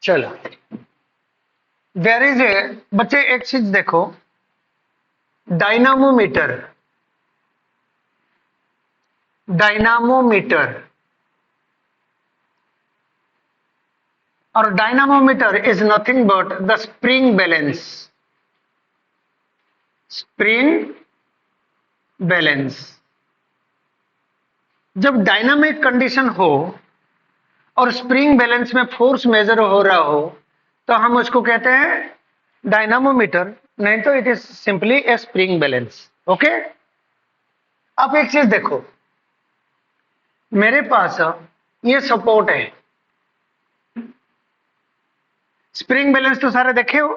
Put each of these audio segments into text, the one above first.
चलो, there is a बच्चे एक चीज देखो, डायनामोमीटर। डायनामोमीटर और dynamometer is nothing but the spring balance. Spring balance. जब डायनामिक कंडीशन हो और स्प्रिंग बैलेंस में फोर्स मेजर हो रहा हो तो हम उसको कहते हैं डायनामोमीटर, नहीं तो it is simply A spring balance. Okay, अब एक चीज देखो, मेरे पास ये सपोर्ट है। स्प्रिंग बैलेंस तो सारे देखे हो,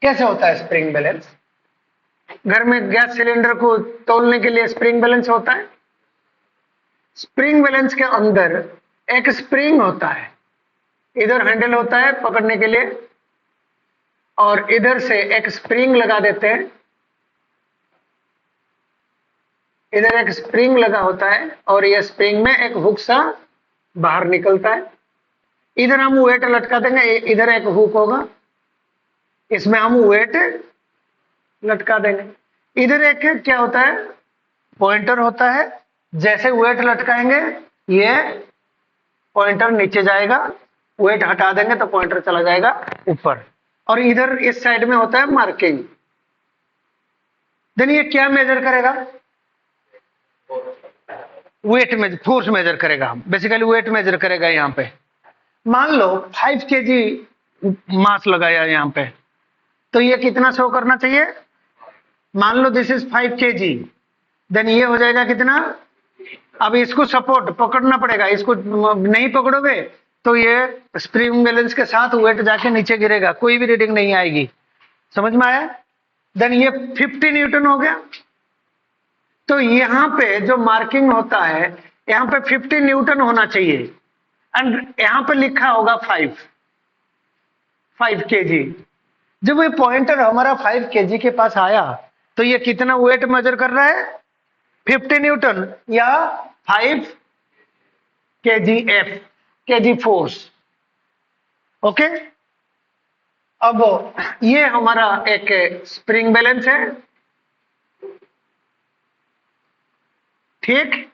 कैसे होता है स्प्रिंग बैलेंस? घर में गैस सिलेंडर को तोलने के लिए स्प्रिंग बैलेंस होता है। स्प्रिंग बैलेंस के अंदर एक स्प्रिंग होता है, इधर हैंडल होता है पकड़ने के लिए और इधर से एक स्प्रिंग लगा देते हैं। इधर एक स्प्रिंग लगा होता है और ये स्प्रिंग में एक हुक सा बाहर निकलता है। इधर हम वेट लटका देंगे, इधर एक हुक होगा, इसमें हम वेट लटका देंगे। इधर एक क्या होता है, पॉइंटर होता है। जैसे वेट लटकाएंगे ये पॉइंटर नीचे जाएगा, वेट हटा देंगे तो पॉइंटर चला जाएगा ऊपर। और इधर इस साइड में होता है मार्किंग। देन ये क्या मेजर करेगा? वेट में फोर्स मेजर करेगा, बेसिकली वेट मेजर करेगा। यहाँ पे मान लो 5 केजी मास लगाया यहाँ पे, तो ये कितना शो करना चाहिए? मान लो दिस इज 5 केजी, देन ये हो जाएगा कितना? अब इसको सपोर्ट पकड़ना पड़ेगा, इसको नहीं पकड़ोगे तो ये स्प्रिंग बैलेंस के साथ वेट जाके नीचे गिरेगा, कोई भी रीडिंग नहीं आएगी। समझ में आया? देन ये 50 न्यूटन हो गया। तो यहाँ पे जो मार्किंग होता है यहाँ पे 50 न्यूटन होना चाहिए एंड यहाँ पे लिखा होगा 5 केजी। जब ये पॉइंटर हमारा 5 केजी के पास आया तो ये कितना वेट मेजर कर रहा है? 50 न्यूटन या 5 KG F, KG force. Okay, अब ये हमारा एक स्प्रिंग बैलेंस है, ठीक।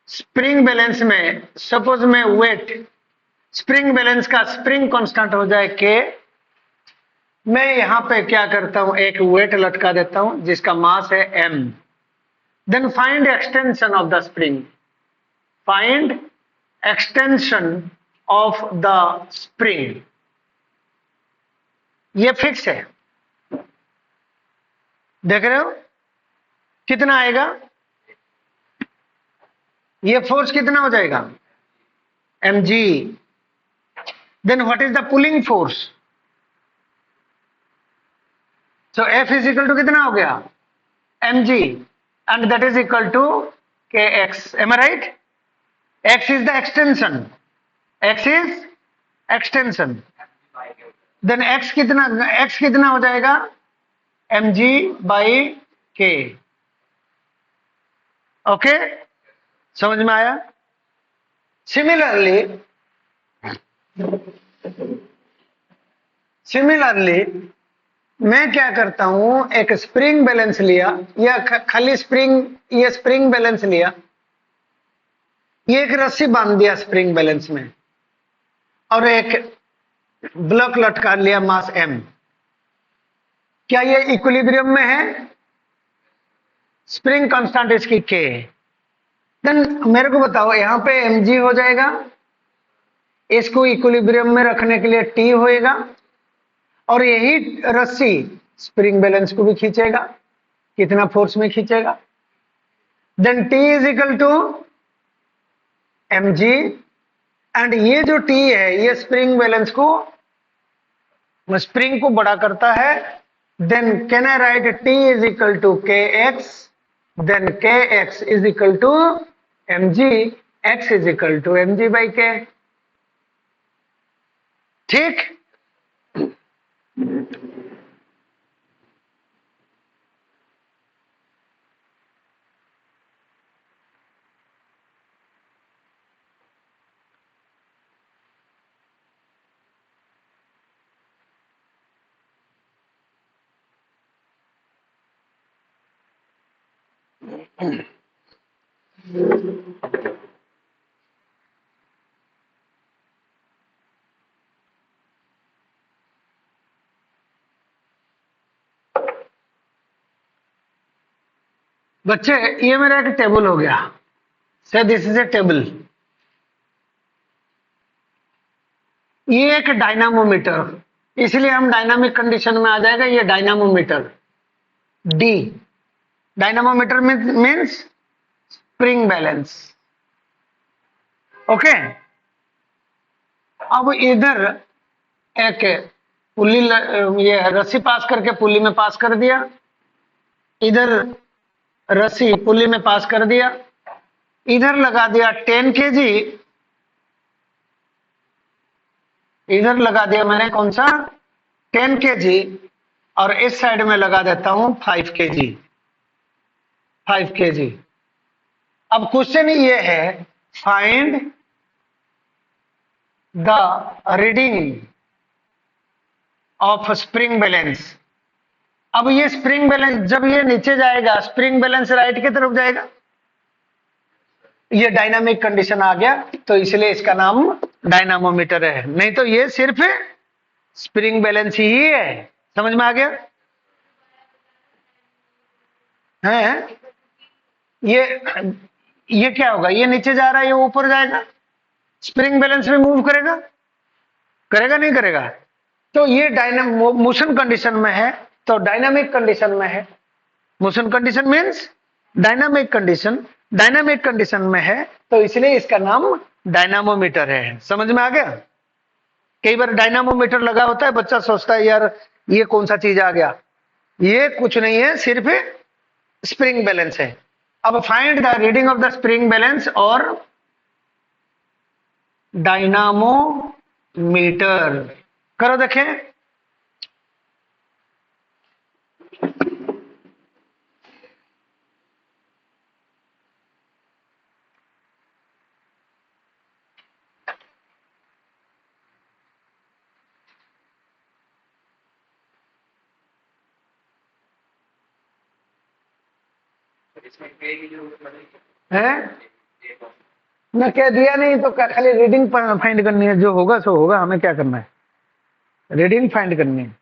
स्प्रिंग बैलेंस में सपोज में वेट, स्प्रिंग बैलेंस का स्प्रिंग कांस्टेंट हो जाए के, मैं यहां पे क्या करता हूं, एक वेट लटका देता हूं जिसका मास है m। Then find extension of the spring. Find extension of the spring. ये फिक्स है, देख रहे हो कितना आएगा? ये फोर्स कितना हो जाएगा? mg। Then what is the pulling force? So F is equal to कितना हो गया? mg and that is equal to kx। Am I right? x is the extension, x is extension. Then x कितना हो जाएगा? mg by k। Okay, समझ में आया? Similarly मैं क्या करता हूं, एक स्प्रिंग बैलेंस लिया या खाली स्प्रिंग, ये स्प्रिंग बैलेंस लिया, ये एक रस्सी बांध दिया स्प्रिंग बैलेंस में और एक ब्लॉक लटका लिया मास m। क्या ये इक्विलिब्रियम में है? स्प्रिंग कांस्टेंट इसकी k है। देन मेरे को बताओ यहां पे mg हो जाएगा, इसको इक्विलिब्रियम में रखने के लिए t होएगा और यही रस्सी स्प्रिंग बैलेंस को भी खींचेगा। कितना फोर्स में खींचेगा? Then t is equal to mg and ये जो t है ये स्प्रिंग बैलेंस को, स्प्रिंग को बड़ा करता है। Then can I write t is equal to kx, then kx is equal to mg, x is equal to mg by k। ठीक, बच्चे ये मेरा एक टेबल हो गया, से दिस इज ए टेबल। ये एक डायनामोमीटर, इसलिए हम डायनामिक कंडीशन में आ जाएगा ये dynamometer. D dynamometer means spring balance. Okay, अब इधर एक पुल्ली ये रस्सी पास करके पुल्ली में पास कर दिया, इधर रस्सी पुल्ली में पास कर दिया, इधर लगा दिया 10 केजी, इधर लगा दिया मैंने कौन सा 10 केजी, और इस साइड में लगा देता हूं 5 केजी, 5 केजी। अब क्वेश्चन ये है, find the reading of spring balance. अब ये स्प्रिंग बैलेंस जब ये नीचे जाएगा, स्प्रिंग बैलेंस राइट की तरफ जाएगा, ये डायनामिक कंडीशन आ गया, तो इसलिए इसका नाम डायनामोमीटर है, नहीं तो ये सिर्फ स्प्रिंग बैलेंस ही है। समझ में आ गया है? ये क्या होगा, ये नीचे जा रहा है, ये ऊपर जाएगा, स्प्रिंग बैलेंस में मूव करेगा, करेगा नहीं करेगा? तो ये मोशन कंडीशन में है, तो डायनामिक कंडीशन में है। Motion condition means dynamic condition, dynamic condition में है, तो इसलिए इसका नाम डायनामोमीटर है। समझ में आ गया? कई बार डायनामोमीटर लगा होता है, बच्चा सोचता है यार ये कौन सा चीज आ गया, ये कुछ नहीं है, सिर्फ स्प्रिंग बैलेंस है। अब find the reading of the spring balance और डायनामोमीटर, करो देखें। है मैं कह दिया नहीं तो खाली रीडिंग फाइंड करनी है, जो होगा सो होगा, हमें क्या करना है, रीडिंग फाइंड करनी है।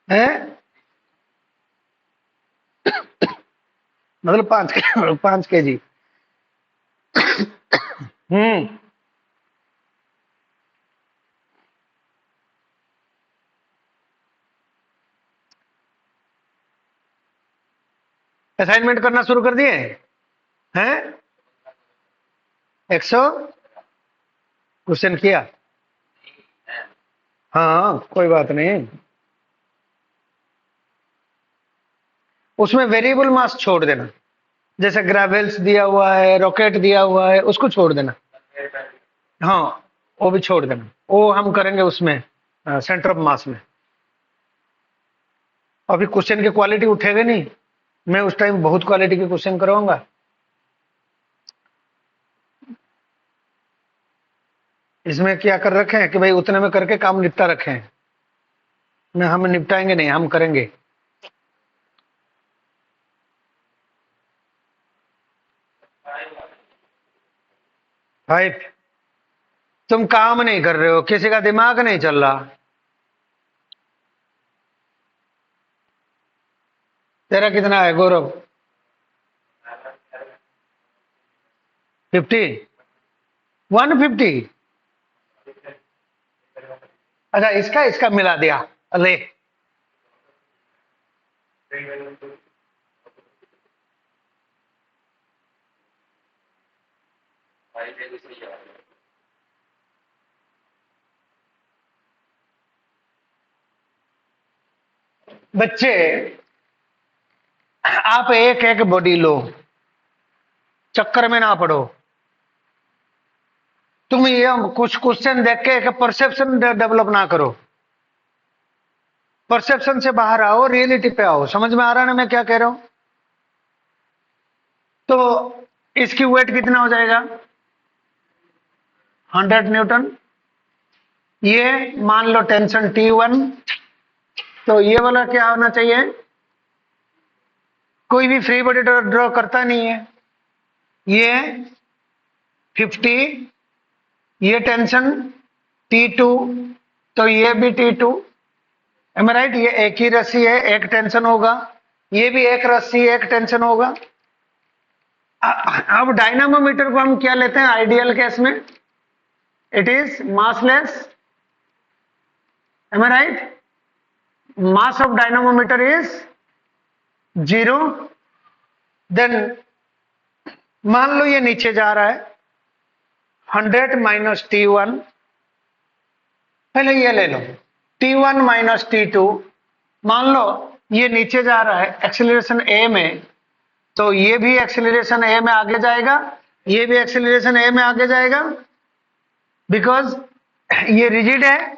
है मतलब 5 केजी। असाइनमेंट करना शुरू कर दिए हैं? 100 क्वेश्चन किया? हाँ कोई बात नहीं, उसमें वेरिएबल मास छोड़ देना, जैसे ग्रेवल्स दिया हुआ है, रॉकेट दिया हुआ है, उसको छोड़ देना। हाँ वो भी छोड़ देना, वो हम करेंगे उसमें सेंटर ऑफ मास में। अभी क्वेश्चन की क्वालिटी उठेगा नहीं, मैं उस टाइम बहुत क्वालिटी के क्वेश्चन करवाऊंगा। इसमें क्या कर रखे हैं कि भाई उतने में करके काम निपटा रखे हैं, मैं हम निपटाएंगे नहीं, हम करेंगे। भाई तुम काम नहीं कर रहे हो, किसी का दिमाग नहीं चल रहा। तेरा कितना है गौरव? 50, 150। अच्छा इसका इसका मिला दिया, अरे बच्चे आप एक एक बॉडी लो, चक्कर में ना पड़ो। तुम ये कुछ क्वेश्चन देख के एक परसेप्शन डेवलप ना करो, परसेप्शन से बाहर आओ, रियलिटी पे आओ। समझ में आ रहा है ना मैं क्या कह रहा हूं? तो इसकी वेट कितना हो जाएगा? 100 न्यूटन। ये मान लो टेंशन T1, तो ये वाला क्या होना चाहिए? कोई भी फ्री बॉडी ड्रॉ करता नहीं है। ये 50, ये टेंशन T2, तो ये भी T2। M I right? ये एक ही रस्सी है, एक टेंशन होगा। ये भी एक रस्सी, एक टेंशन होगा। अब डायनामोमीटर को हम क्या लेते हैं आइडियल केस में? It is massless. Am I right? Mass of dynamometer is 0। Then मान लो ये नीचे जा रहा है, 100 माइनस T1, पहले ये ले लो, T1 माइनस T2। मान लो ये नीचे जा रहा है एक्सेलरेशन A में, तो ये भी एक्सेलरेशन A में आगे जाएगा, ये भी एक्सेलरेशन A में आगे जाएगा, बिकॉज ये रिजिड है।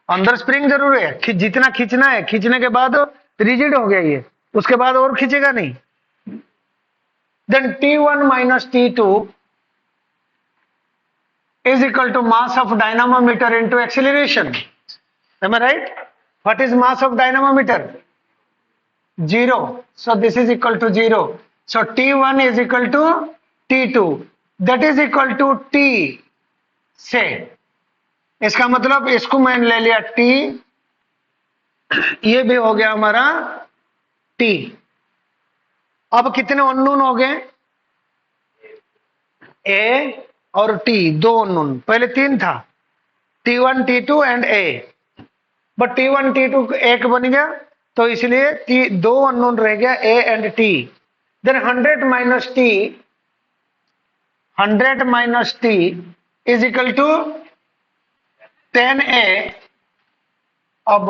अंदर स्प्रिंग जरूर है, जितना खींचना है, खींचने के बाद रिजिड हो गया ये, उसके बाद और खींचेगा नहीं। Then T1 minus T2 is equal to mass of dynamometer into acceleration. Am I right? What is mass of dynamometer? 0. So this is equal to 0. So T1 is equal to T2. That is equal to T से, इसका मतलब इसको मैंने ले लिया T, ये भी हो गया हमारा T। अब कितने अननोन हो गए? A और T, दो अननोन। पहले 3 था, T1 T2 and A, but T1 T2 एक बन गया, तो इसलिए दो अननोन रह गया, A and T। Then 100 minus T is equal to 10A। अब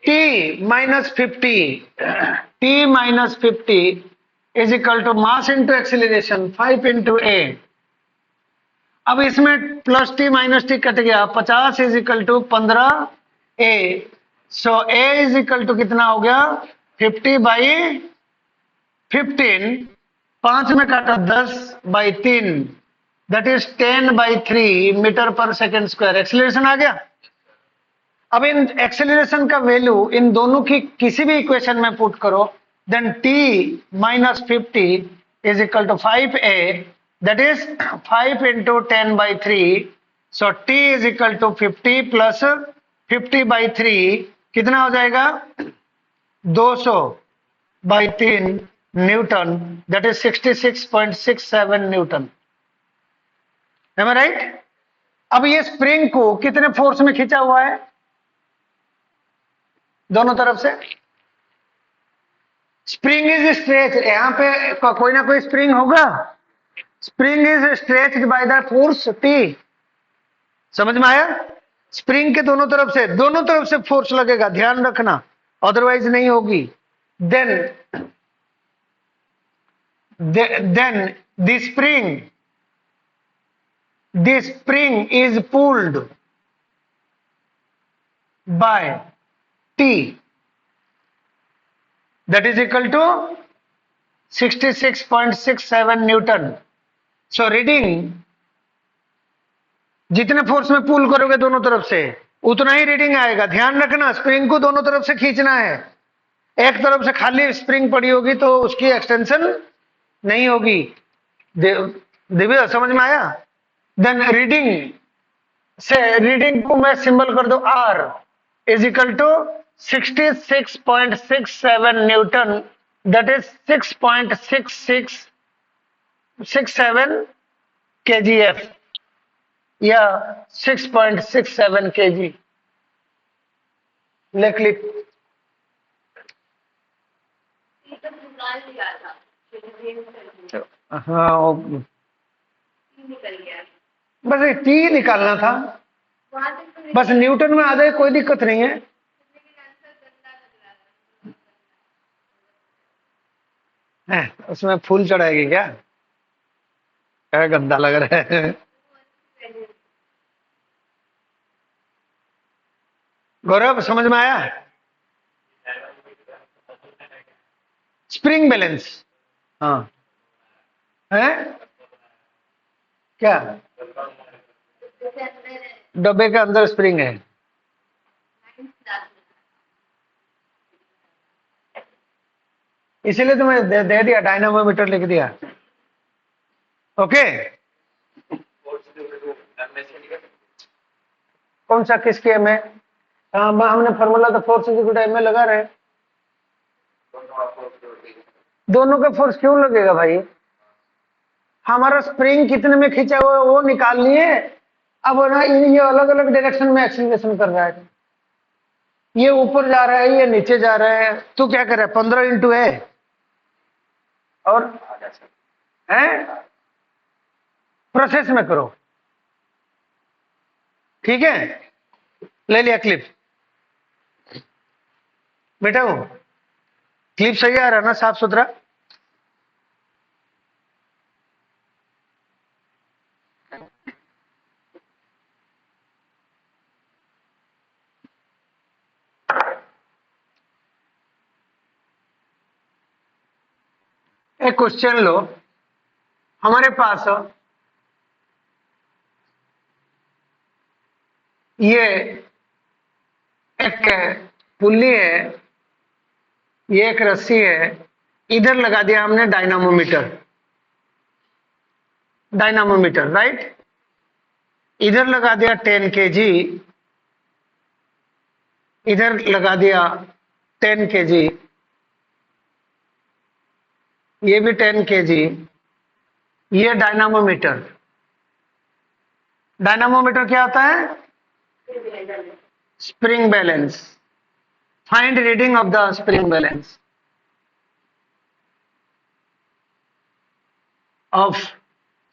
T minus 50 is equal to mass into acceleration 5 into A। अब इसमें plus T minus T cut गया, 50 is equal to 15A। So A is equal to कितना हो गया? 50 by 15, 5 में काटा 10 by 3, that is 10 by 3 metre per second square. Acceleration आ गया। अब इन एक्सेलरेशन का वैल्यू इन दोनों की किसी भी इक्वेशन में पुट करो, then T minus 50 is equal to 5A, that is 5 into 10 by 3। So T is equal to 50 plus 50 by 3 कितना हो जाएगा? 200 by 3 newton, that is 66.67 newton. Am I right? अब ये स्प्रिंग को कितने फोर्स में खींचा हुआ है? दोनों तरफ से। स्प्रिंग इज स्ट्रेच, यहां पे कोई ना कोई स्प्रिंग होगा। Spring is stretched by the force T। समझ में आया? स्प्रिंग के दोनों तरफ से फोर्स लगेगा, ध्यान रखना, अदरवाइज नहीं होगी। देन the spring is pulled by T, that is equal to 66.67 Newton. So reading, जितने फोर्स में पुल करोगे दोनों तरफ से, उतना ही रीडिंग आएगा। ध्यान रखना, स्प्रिंग को दोनों तरफ से खींचना है। एक तरफ से खाली स्प्रिंग पड़ी होगी तो उसकी एक्सटेंशन नहीं होगी। दिव्य समझ में आया? देन रीडिंग को मैं सिंबल कर दो R is equal to 66.67 newton, that is 6.6667 kgf या 6.67 kg। ले क्लिप। हाँ बस ये टी निकालना था, बस न्यूटन में आ जाए कोई दिक्कत नहीं है। उसमें फूल चढ़ाएगी क्या? क्या गंदा लग रहा है। गौरव समझ में आया? Spring balance. हाँ है क्या? डब्बे के अंदर स्प्रिंग है। इसीलिए तुम्हें दे दिया, डायनामोमीटर लिख दिया। ओके, कौन सा किसके में? हमने फॉर्मूला तो force is equal to m में लगा रहे। दोनों का फोर्स क्यों लगेगा भाई? हमारा स्प्रिंग कितने में खींचा हुआ है वो निकाल लिए। अब ना ये अलग अलग डायरेक्शन में एक्सीलरेशन कर रहा है, ये ऊपर जा रहा है, ये नीचे जा रहा है। तू क्या कर रहा है? 15 × है और है प्रोसेस में करो। ठीक है, ले लिया क्लिप बेटा। वो क्लिप सही आ रहा है ना, साफ सुथरा? एक क्वेश्चन लो, हमारे पास ये एक पुल्ली है, ये एक रस्सी है, इधर लगा दिया हमने डायनामोमीटर। डायनामोमीटर राइट, इधर लगा दिया 10 kg, इधर लगा दिया 10 kg, ये भी 10 kg। ये डायनामोमीटर। डायनामोमीटर क्या होता है? Spring balance. Find reading of the spring balance of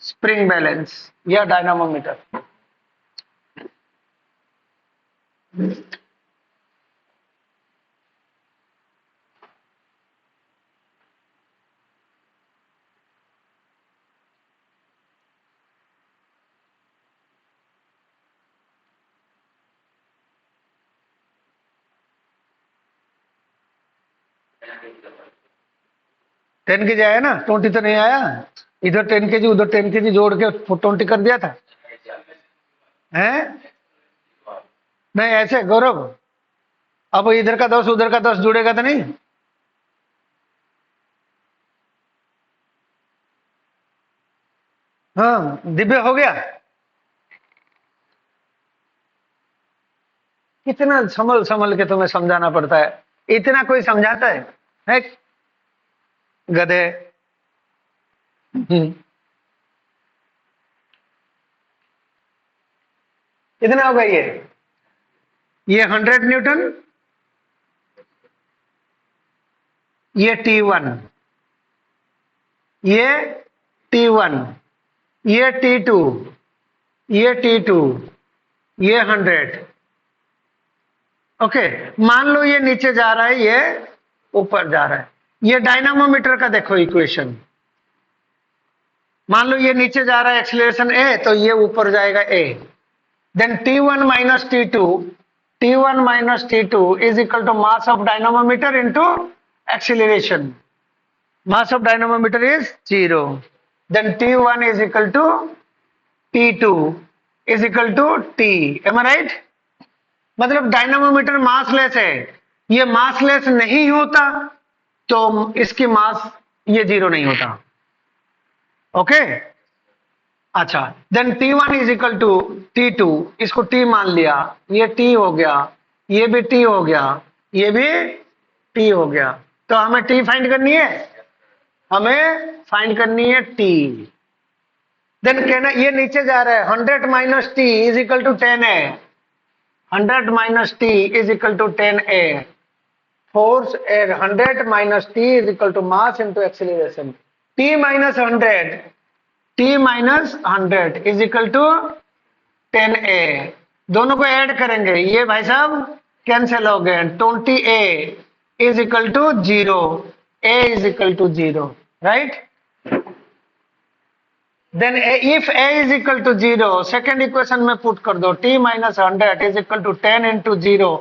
spring balance या डायनामोमीटर। 10 kg आया ना, 20 तो नहीं आया। इधर 10 kg उधर 10 kg जोड़ के 20 कर दिया था, हैं? नहीं ऐसे गौरव, अब इधर का 10 उधर का 10 जुड़ेगा तो नहीं? हाँ, दिव्य हो गया। कितना संभल संभल के तुम्हें समझाना पड़ता है, इतना कोई समझाता है? गधे। कितना होगा ये 100 न्यूटन, ये T1, ये T1, ये T2, ये T2, ये 100। ओके, मान लो ये नीचे जा रहा है, ये ऊपर जा रहा है। ये डायनामोमीटर का देखो इक्वेशन। मान लो ये नीचे जा रहा है एक्सीलरेशन ए, तो ये ऊपर जाएगा A. Then T1 minus T2, T1 minus T2 is equal to mass of dynamometer into acceleration. Mass of dynamometer is 0। Then T1 is equal to T2 is equal to T। Am I right? मतलब dynamometer massless है, ये massless नहीं होता तो इसकी मास ये 0 नहीं होता। ओके, अच्छा। Then T1 is equal to T2, इसको T मान लिया, ये T हो गया, ये भी T हो गया, ये भी T हो गया। तो हमें T फाइंड करनी है, हमें फाइंड करनी है T। देन कहना ये नीचे जा रहा है, 100 minus T is equal to 10A। 100 minus T is equal to 10A. Force at 100 minus T is equal to mass into acceleration. T minus 100, t minus 100 is equal to 10a। दोनों को add करेंगे, ये भाई साहब cancel हो गए। 20a is equal to 0, a is equal to 0, right. Then if a is equal to 0, second equation में put कर दो, t minus 100 is equal to 10 into 0,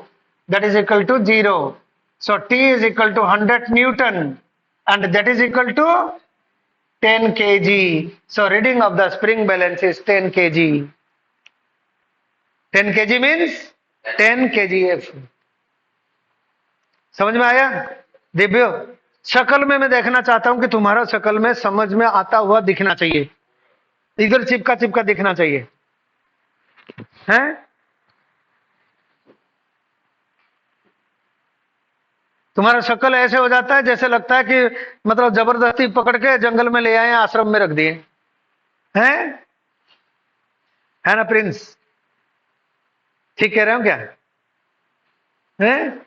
that is equal to 0। So t is equal to 100 newton and that is equal to 10 kg. So reading of the spring balance is 10 kg. 10 kg means 10 kgf. समझ में आया दिव्यो? शक्ल में मैं देखना चाहता हूं कि तुम्हारा शक्ल में समझ में आता हुआ दिखना चाहिए, इधर चिपका चिपका दिखना चाहिए, हैं? तुम्हारा शक्ल ऐसे हो जाता है जैसे लगता है कि मतलब जबरदस्ती पकड़ के जंगल में ले आए, आश्रम में रख दिए, हैं? है ना प्रिंस? ठीक कह रहे हो क्या? हैं?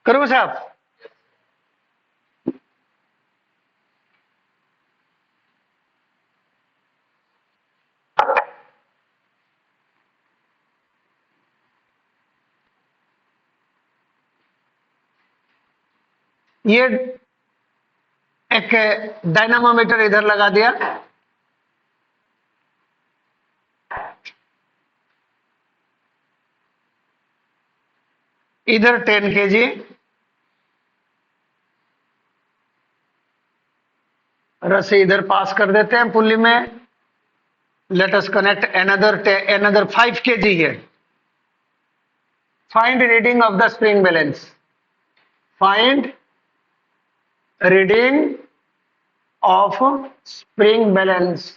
करूँ साहब? ये एक डायनामोमीटर इधर लगा दिया, इधर 10 kg, रस्सी इधर पास कर देते हैं पुल्ली में। Let us connect another 5 kg here. Find reading of the spring balance. Find reading of spring balance.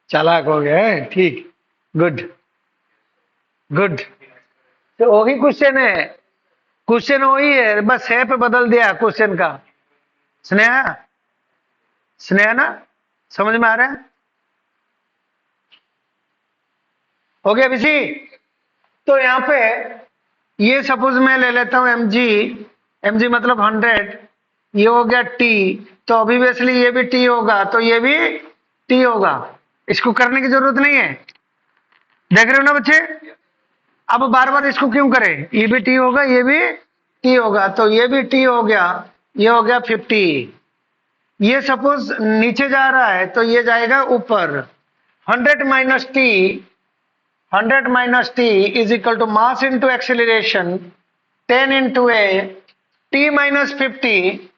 चालाक हो गया है, ठीक, गुड गुड। तो वही क्वेश्चन है, क्वेश्चन वही है, बस शेप बदल दिया क्वेश्चन का। स्नेहा, स्नेहा ना, समझ में आ रहा है? हो गया बिजी? तो यहाँ पे ये सपोज मैं ले लेता हूं mg, mg मतलब 100, ये हो गया t, तो ऑब्वियसली ये भी t होगा, तो ये भी t होगा, इसको करने की जरूरत नहीं है। देख रहे हो ना बच्चे? अब बार बार इसको क्यों करें? ये भी t होगा, ये भी t होगा, तो ये भी t हो गया, ये हो गया 50। ये सपोज नीचे जा रहा है तो ये जाएगा ऊपर। 100 minus t, 100 minus t is equal to mass into acceleration 10 into a, t minus 50,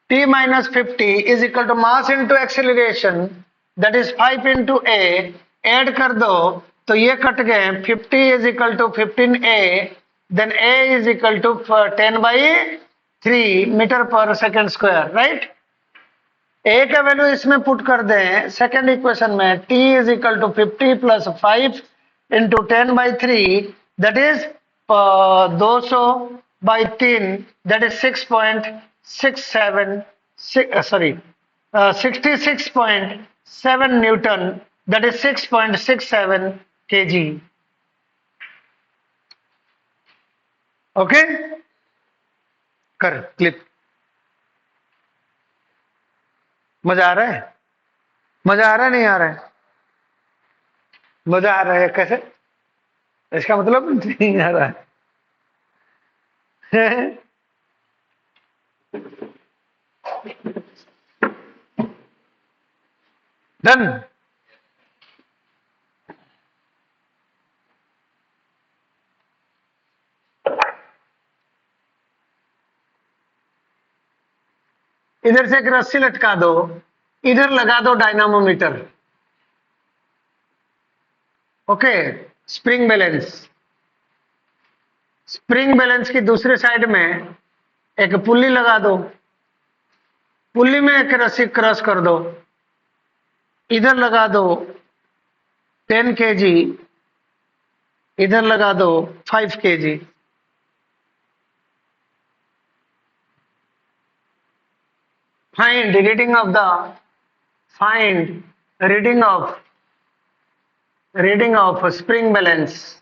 t minus 50 is equal to mass into acceleration, that is 5 into a, add कर दो तो ये कट गए, 50 is equal to 15a, then a is equal to 10 by 3 metre per second square, right. a का value इसमें put कर दें second equation में, t is equal to 50 plus 5 into 10 by 3, that is 200 by 3, that is 6.67, 66.7 Newton, that is 6.67 kg. Okay, कर clip. मजा आ रहा है? मजा आ रहा है नहीं आ रहा है? मजा आ रहा है कैसे? इसका मतलब नहीं आ रहा है। डन। इधर से एक रस्सी लटका दो, इधर लगा दो dynamometer. Okay, spring balance. Spring balance की दूसरी साइड में एक पुल्ली लगा दो, पुल्ली में एक रस्सी क्रॉस कर दो, इधर लगा दो 10 kg, इधर लगा दो 5 kg। Find reading of the find reading of spring balance.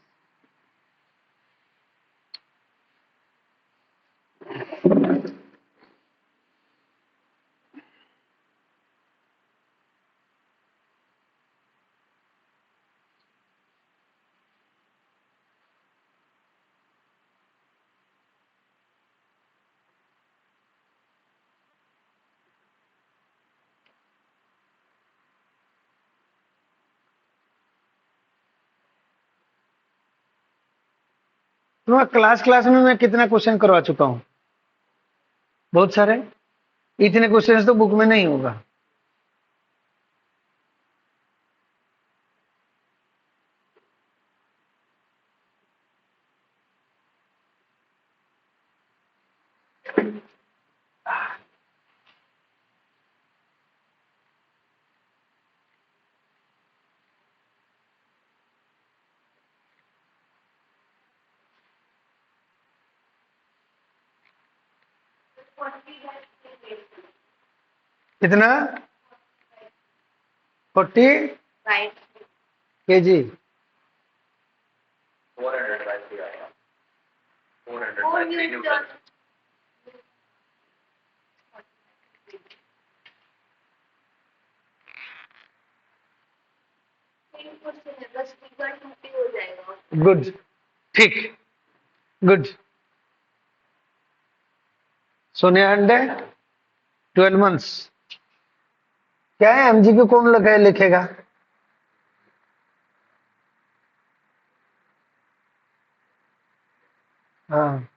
तो क्लास क्लास में मैं कितना क्वेश्चन करवा चुका हूं, बहुत सारे। इतने क्वेश्चन तो बुक में नहीं होगा। कितना? 40 kg। 400 गुड, ठीक, गुड। सोनिया अंडे 12 months। क्या है एमजीक्यू कौन लगा लिखेगा? हाँ,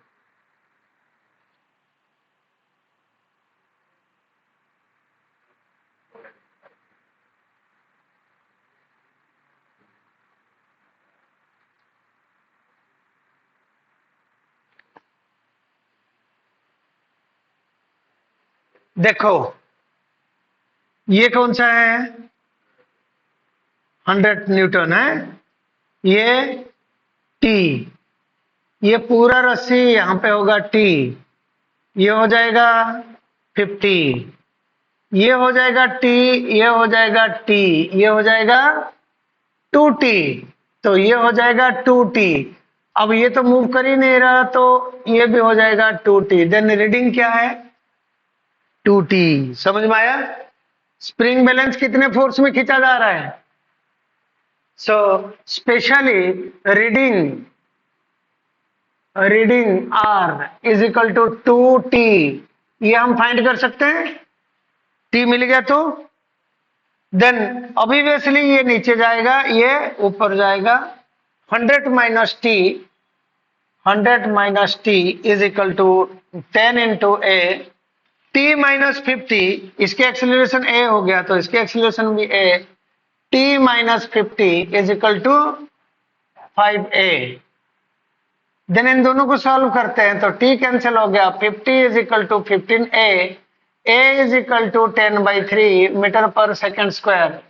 देखो ये कौन सा है? 100 न्यूटन है। ये टी, ये पूरा रस्सी यहां पे होगा टी, ये हो जाएगा 50, ये हो जाएगा टी, ये हो जाएगा टी, ये हो जाएगा 2t, तो ये हो जाएगा 2t। अब ये तो मूव कर ही नहीं रहा, तो ये भी हो जाएगा 2t। देन रीडिंग क्या है? 2t। समझ में आया? स्प्रिंग बैलेंस कितने फोर्स में खींचा जा रहा है? So specially reading reading R is equal to 2t। ये हम फाइंड कर सकते हैं। t मिल गया तो देन ऑब्वियसली ये नीचे जाएगा, ये ऊपर जाएगा। 100 minus T, 100 minus T is equal to 10 into A. T minus 50, इसके एक्सीलरेशन ए हो गया तो इसके एक्सीलरेशन भी A. T minus 50 is equal to 5a। Then इन दोनों को सॉल्व करते हैं तो t कैंसिल हो गया। 50 is equal to 15a, a is equal to 10/3 metre per second square,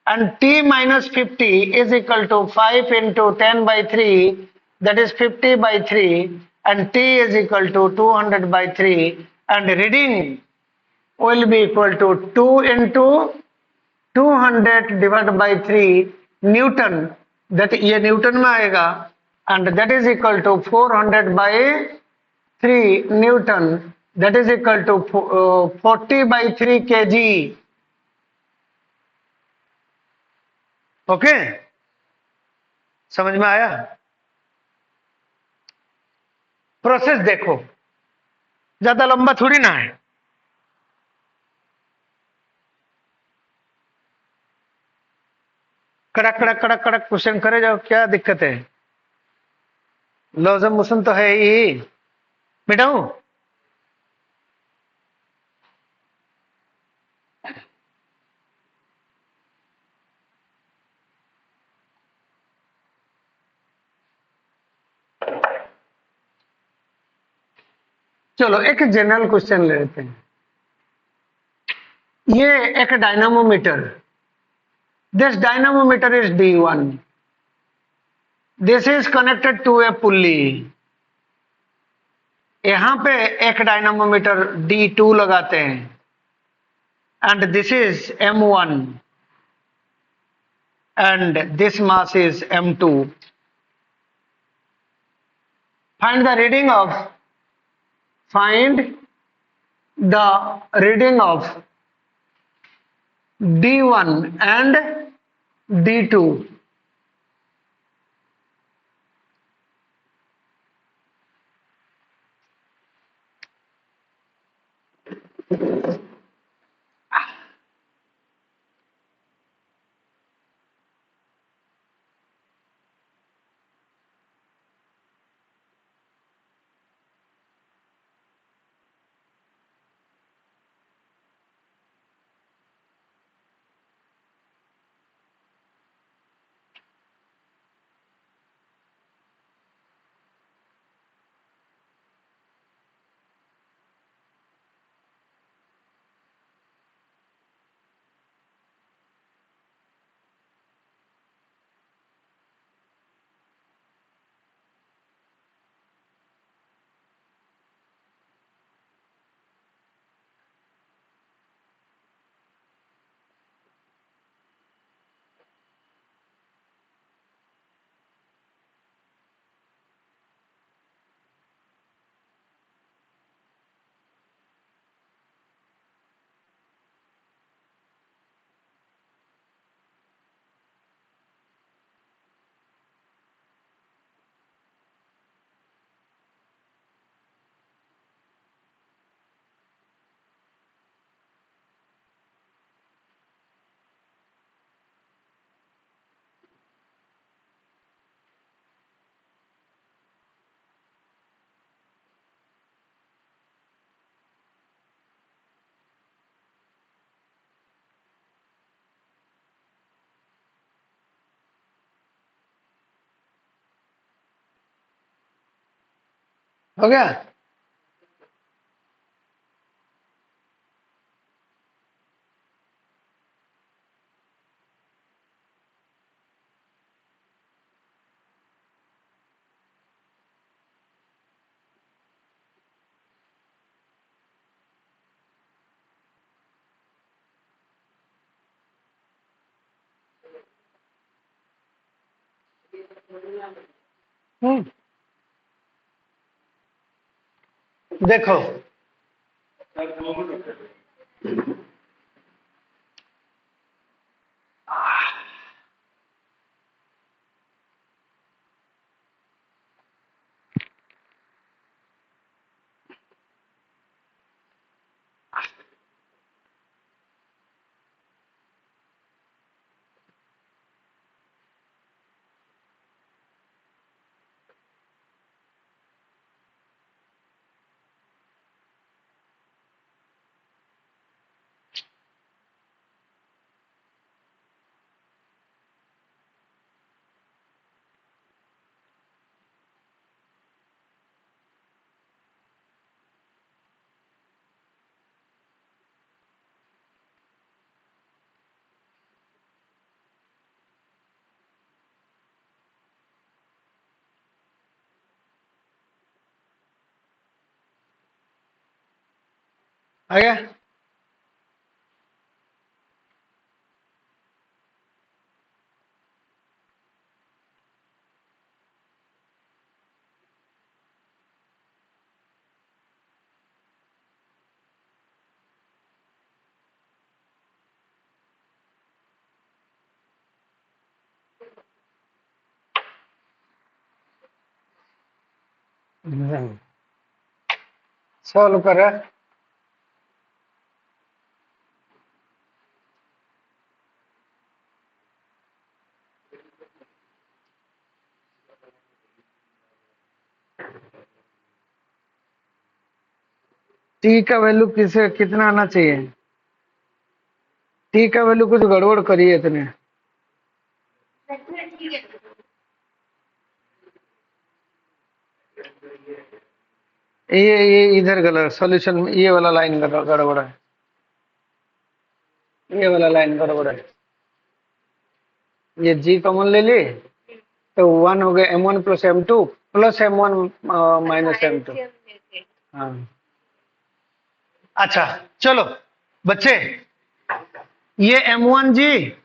and t minus 50 is equal to 5 into 10/3, that is 50/3, and t is equal to 200/3, and reading will be equal to 2 into 200 divided by 3 Newton, that ये Newton में आएगा, and that is equal to 400/3 Newton, that is equal to 40/3 kg। Okay, समझ में आया? Process देखो, ज्यादा लंबा थोड़ी ना है। कड़क कड़क कड़क कड़क क्वेश्चन करे जाओ, क्या दिक्कत है? लॉज ऑफ मोशन तो है ही। मिटाऊं? चलो एक जनरल क्वेश्चन ले लेते हैं। ये एक dynamometer, this dynamometer is D1, this is connected to a pulley. यहां पे एक डायनामोमीटर D2 लगाते हैं and this is M1 and this mass is M2. Find the reading of D1 and D2. हो गया? हम्म, देखो आ गया? सॉल्व कर रहा है। टी का वैल्यू किसे कितना आना चाहिए? टी का वैल्यू कुछ गड़बड़ करी है इतने। ये इधर गलत सॉल्यूशन में, ये वाला लाइन गड़बड़ है, ये वाला लाइन गड़बड़ है। ये जी कॉमन ले ली तो 1 हो गया m1 plus m2 plus m1 minus m2। हाँ अच्छा चलो बच्चे, ये m1 जी,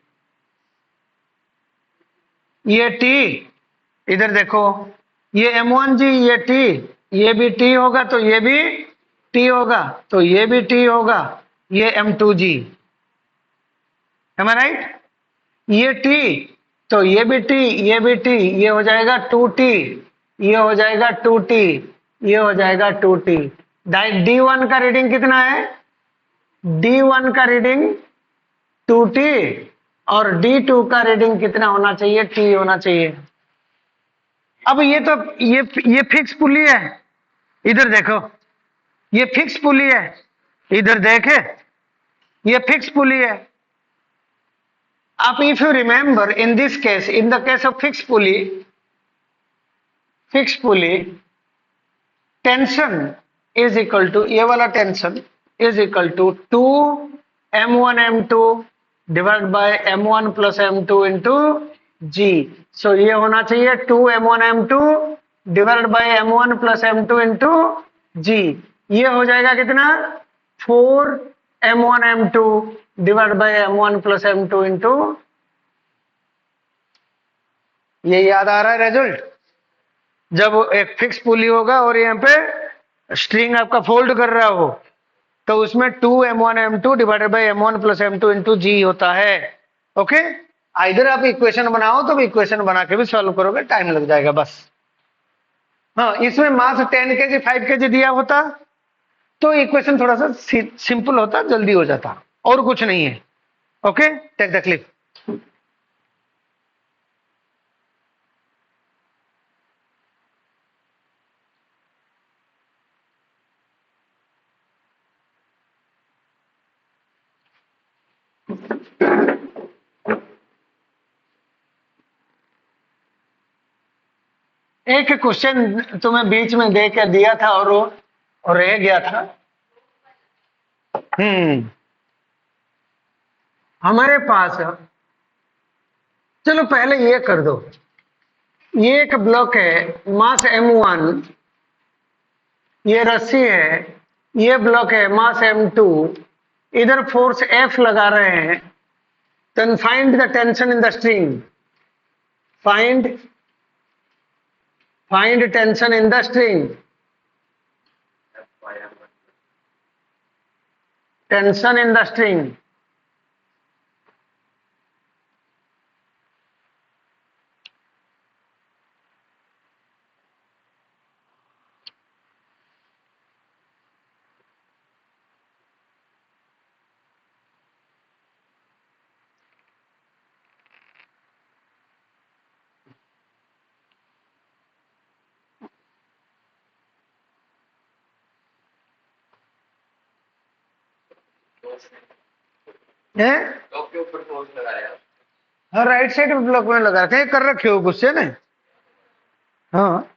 ये t, इधर देखो, ये m1 जी, ये t, ये भी t होगा तो ये भी t होगा, तो ये भी t होगा, ये m2 जी, राइट? ये t तो ये भी t, ये भी t, ये हो जाएगा 2t, ये हो जाएगा 2t, ये हो जाएगा 2t। D1 का रीडिंग कितना है? D1 का रीडिंग 2t और D2 का रीडिंग कितना होना चाहिए? t होना चाहिए। अब ये तो ये फिक्स पुली है, इधर देखो, ये फिक्स पुली है, इधर देखे, ये फिक्स पुली है। अब if you remember in this case, in the case of fix pulley tension is equal to, ये वाला tension is equal to 2m1 m2 divide by m1 plus m2 into g. So ये होना चाहिए 2m1 m2 divide by m1 plus m2 into g. ये हो जाएगा कितना? 4m1 m2 divide by m1 plus m2 into. ये याद आ रहा है रिजल्ट? जब एक फिक्स पुली होगा और यहाँ पे स्ट्रिंग आपका फोल्ड कर रहा हो तो उसमें 2m1 m2 divided by m1 plus m2 into g होता है। ओके, इधर आप इक्वेशन बनाओ तो इक्वेशन बना के भी सॉल्व करोगे, टाइम लग जाएगा बस। हाँ, इसमें मास 10 kg 5 kg दिया होता तो इक्वेशन थोड़ा सा सिंपल होता, जल्दी हो जाता, और कुछ नहीं है। Okay, take the clip. एक क्वेश्चन तुम्हें बीच में दे के दिया था और रह गया था। हमारे पास, चलो पहले ये कर दो, ये एक ब्लॉक है, मास m1, ये रस्सी है, ये ब्लॉक है, मास m2, इधर फोर्स F लगा रहे हैं। Then find the tension in the string, find tension in the string, tension in the string. है हाँ, राइट साइड में ब्लॉक में लगा रखे, कर रखे हो गुस्से ने। हाँ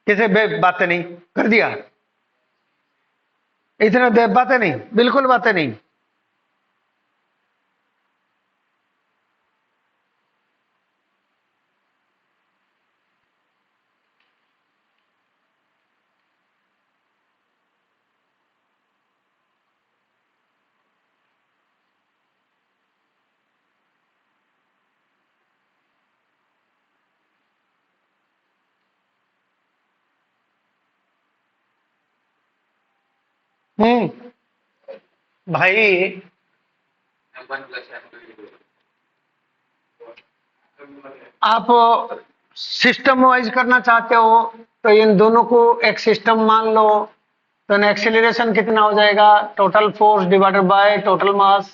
किसे बे बातें नहीं कर दिया, इतना दे बातें नहीं, बिल्कुल बातें नहीं। भाई आप सिस्टम वाइज करना चाहते हो तो इन दोनों को एक सिस्टम मान लो, तो एक्सेलरेशन कितना हो जाएगा, total force divided by total मास।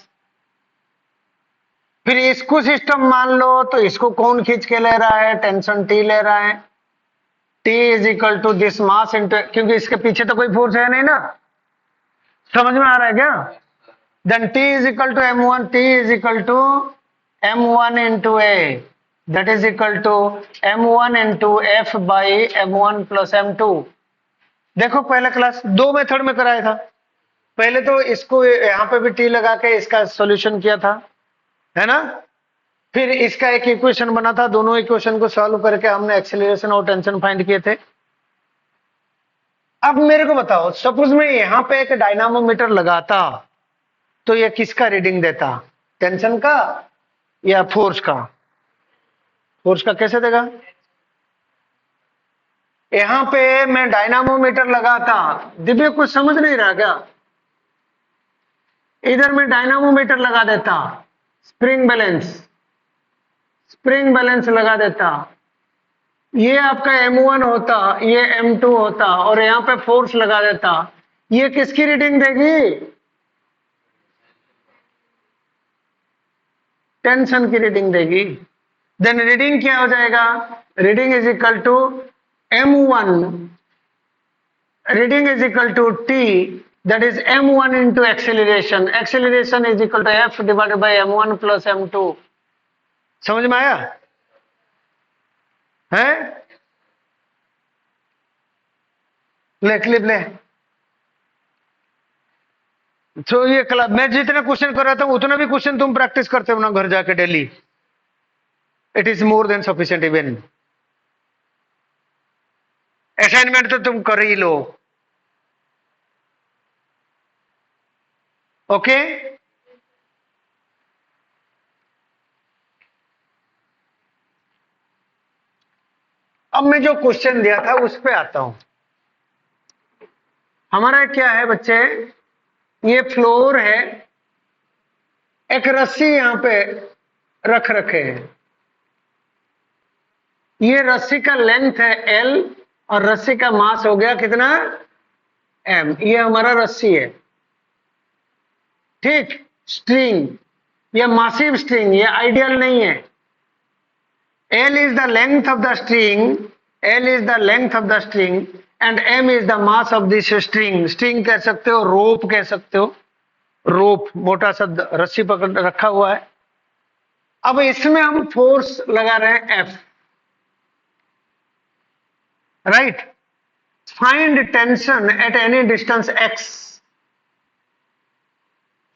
फिर इसको सिस्टम मान लो, तो इसको कौन खींच के ले रहा है, टेंशन टी ले रहा है। T is equal to this mass into, क्योंकि इसके पीछे तो कोई फोर्स है नहीं ना, समझ में आ रहा है क्या? Then T is equal to m1, T is equal to m1 into A, that is equal to m1 into F by m1 plus m2। देखो पहले क्लास दो मेथड में कराया था, पहले तो इसको यहाँ पे भी टी लगा के इसका सॉल्यूशन किया था, है ना। फिर इसका एक इक्वेशन बना था, दोनों इक्वेशन को सॉल्व करके हमने एक्सेलरेशन और टेंशन फाइंड किए थे। अब मेरे को बताओ, सपोज मैं यहाँ पे एक डायनामोमीटर लगाता, तो ये किसका रीडिंग देता, टेंशन का या फोर्स का? फोर्स का कैसे देगा? यहाँ पे मैं डायनामोमीटर लगाता, दिव्य कुछ समझ नहीं रहा क्या? इधर मैं डायनामोमीटर लगा देता, स्प्रिंग बैलेंस लगा देता, ये आपका M1 होता, ये M2 होता, और यहाँ पे फोर्स लगा देता, ये किसकी रीडिंग देगी? टेंशन की रीडिंग देगी। देन रीडिंग क्या हो जाएगा, reading is equal to M1, reading is equal to T, that is m1 into acceleration is equal to f divided by m1 plus m2। समझ में आया है? ले क्लिप ले। तो ये क्लास मैं जितने क्वेश्चन कर रहा था उतना भी क्वेश्चन तुम प्रैक्टिस करते हो ना घर जाके daily, it is more than sufficient. Even assignment तो तुम कर ही लो, ओके। अब मैं जो क्वेश्चन दिया था उस पे आता हूं। हमारा क्या है बच्चे, ये फ्लोर है, एक रस्सी यहां पे रख रखे हैं, ये रस्सी का लेंथ है L और रस्सी का मास हो गया कितना, M। ये हमारा रस्सी है, ठीक। स्ट्रिंग, ये मासिव स्ट्रिंग, ये आइडियल नहीं है। L is the length of the string, L is the length of the string and M is the mass of this string। String कह सकते हो, रोप कह सकते हो, रोप मोटा सा रस्सी पकड़ रखा हुआ है। अब इसमें हम फोर्स लगा रहे हैं F, right. Find tension at any distance x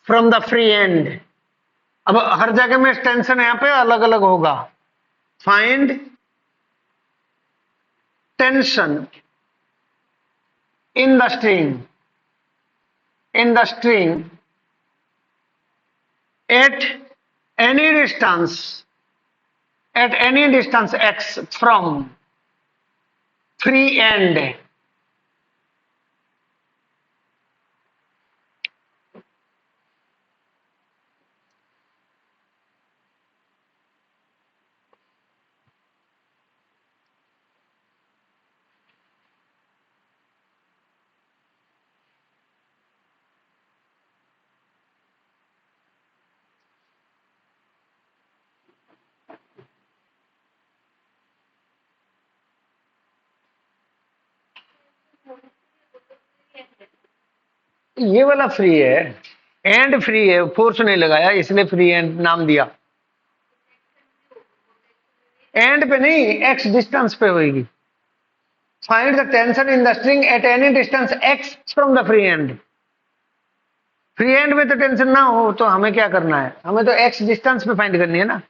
from the free and. अब हर जगह में टेंशन यहां पे अलग अलग होगा। Find tension in the string at any distance x from free end। ये वाला फ्री है, एंड फ्री है, फोर्स नहीं लगाया इसलिए फ्री एंड नाम दिया। एंड पे नहीं, एक्स डिस्टेंस पे होगी। Find the tension in the string at any distance x from the free and. Free and में तो टेंशन ना हो तो हमें क्या करना है, हमें तो एक्स डिस्टेंस पे फाइंड करनी है ना।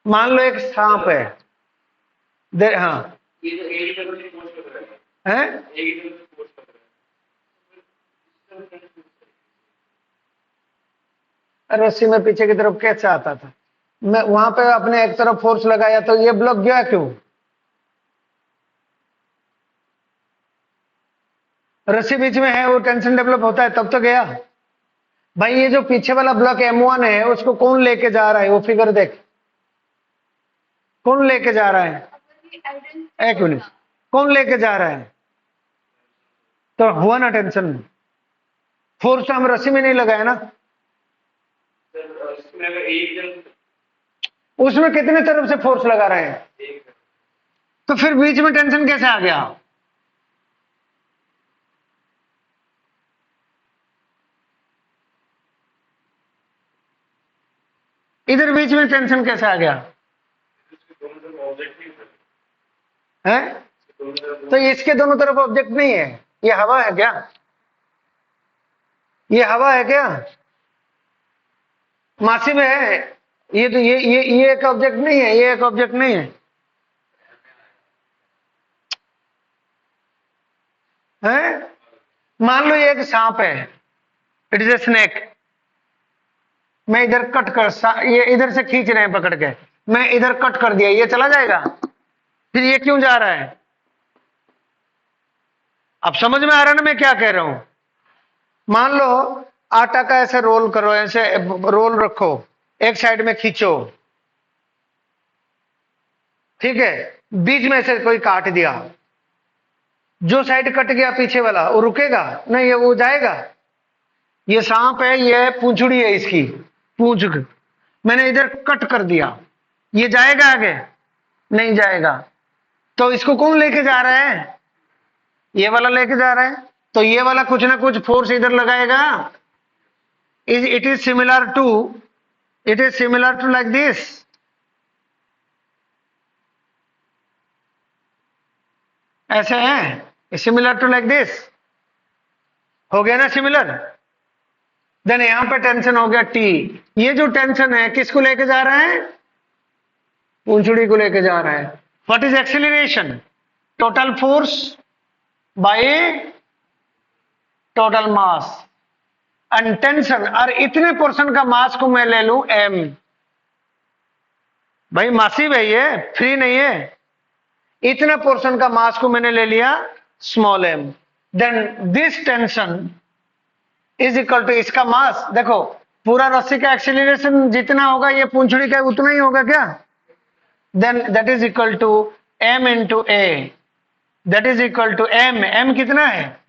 मान लो एक सांप है, हाँ है, रस्सी में पीछे की तरफ कैसे आता था, मैं वहां पे अपने एक तरफ फोर्स लगाया तो ये ब्लॉक गया क्यों? रस्सी बीच में है, वो टेंशन डेवलप होता है तब तो गया। भाई ये जो पीछे वाला ब्लॉक M1 है उसको कौन लेके जा रहा है, वो फिगर देख। कौन लेके जा रहा है? एक मिनट, कौन लेके जा रहा है? तो हुआ ना टेंशन। फोर्स हम रस्सी में नहीं लगाया ना। उसमें कितने तरफ से फोर्स लगा रहे हैं? तो फिर बीच में टेंशन कैसे आ गया? इधर बीच में टेंशन कैसे आ गया है? तो इसके दोनों तरफ ऑब्जेक्ट नहीं है, ये हवा है क्या? ये हवा है क्या? मासी में है। ये तो ये एक ऑब्जेक्ट नहीं है, ये एक ऑब्जेक्ट नहीं है, है? मान लो ये एक सांप है, इट इज ए स्नेक। मैं इधर कट कर ये इधर से खींच रहे हैं पकड़ के, मैं इधर कट कर दिया, ये चला जाएगा? फिर ये क्यों जा रहा है? अब समझ में आ रहा है ना मैं क्या कह रहा हूं? मान लो आटा का ऐसे रोल करो, ऐसे रोल रखो, एक साइड में खींचो, ठीक है? बीच में से कोई काट दिया, जो साइड कट गया पीछे वाला वो रुकेगा नहीं, ये वो जाएगा। ये सांप है, ये पूंछड़ी है इसकी, पूंछ मैंने इधर कट कर दिया, ये जाएगा आगे? नहीं जाएगा। तो इसको कौन लेके जा रहा है? ये वाला लेके जा रहा है। तो ये वाला कुछ ना कुछ फोर्स इधर लगाएगा। It is similar to, it is similar to like this. ऐसे है, सिमिलर टू लाइक दिस, हो गया ना सिमिलर? देन यहां पे टेंशन हो गया टी। ये जो टेंशन है किसको लेके जा रहा है? पूंछड़ी को लेके जा रहा है। What is acceleration? Total force by total mass and tension. और इतने पोर्शन का मास को मैं ले लूं m, भाई मासिव है ये, फ्री नहीं है। इतना पोर्शन का मास को मैंने ले लिया small m, then this tension is equal to इसका मास। देखो पूरा रस्सी का एक्सेलरेशन जितना होगा ये पूंछड़ी का उतना ही होगा क्या? Then that is equal to m into a, that is equal to m कितना है?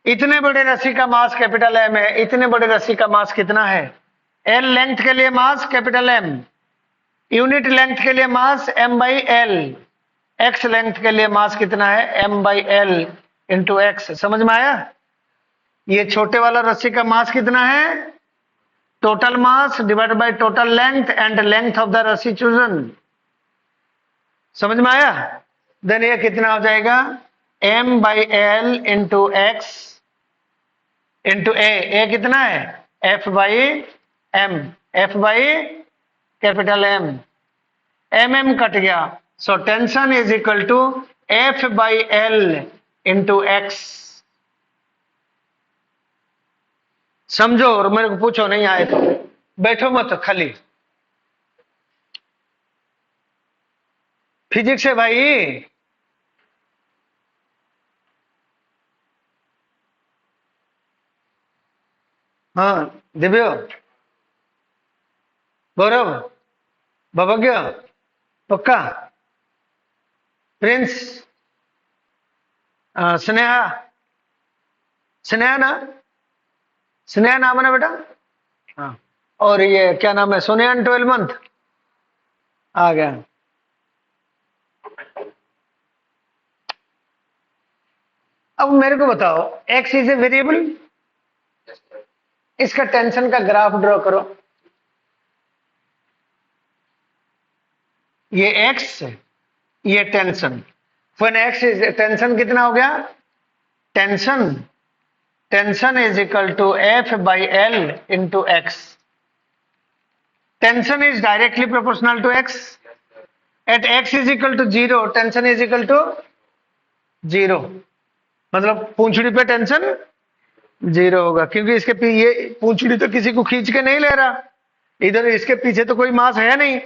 इतने बड़े रस्सी का मास कैपिटल M है, इतने बड़े रस्सी का मास कितना है? L लेंथ के लिए mass capital M, unit length के लिए मास M by L, X length के लिए मास कितना है? M by L into X। समझ में आया? ये छोटे वाला रस्सी का मास कितना है? Total mass divide by total length and length of the रस्सी चूजन। समझ में आया? देन ये कितना हो जाएगा? M by L into X into a कितना है? F by M, F by capital M, mm cut गया। So tension is equal to F by L into X। समझो और मेरे को पूछो, नहीं आए तो बैठो मत खाली। फिजिक्स है भाई। हाँ दिव्यो, गौरव, भवज्ञ, पक्का, प्रिंस, स्नेहा, स्नेहा ना, स्नेहा नाम है ना बेटा? हाँ। और ये क्या नाम है? सोनिया 12 मंथ आ गया। अब मेरे को बताओ, एक्स इज ए वेरिएबल, इसका टेंशन का ग्राफ ड्रॉ करो। ये एक्स, ये tension. When x is tension कितना हो गया? Tension, tension is equal to F by L into x. Tension is directly proportional to x. At x is equal to 0 tension is equal to 0, मतलब पूंछड़ी पे tension 0 होगा, क्योंकि इसके ये पूंछड़ी तो किसी को खींच के नहीं ले रहा, इधर इसके पीछे तो कोई मास है नहीं,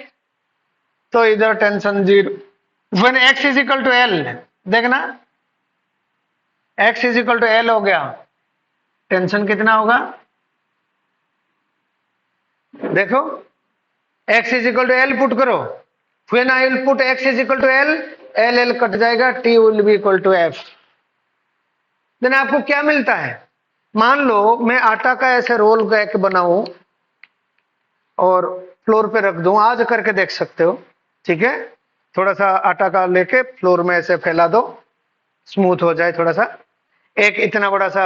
तो इधर tension 0। When x is equal to L, देखना x is equal to L हो गया, टेंशन कितना होगा? देखो x is equal to L put करो, when I will put x is equal to L, L L cut जाएगा, t will be equal to f। Then आपको क्या मिलता है, मान लो मैं आटा का ऐसे रोल एक बनाऊं और फ्लोर पे रख दूं, आज करके देख सकते हो, ठीक है। थोड़ा सा आटा का लेके फ्लोर में ऐसे फैला दो, स्मूथ हो जाए थोड़ा सा। एक इतना बड़ा सा,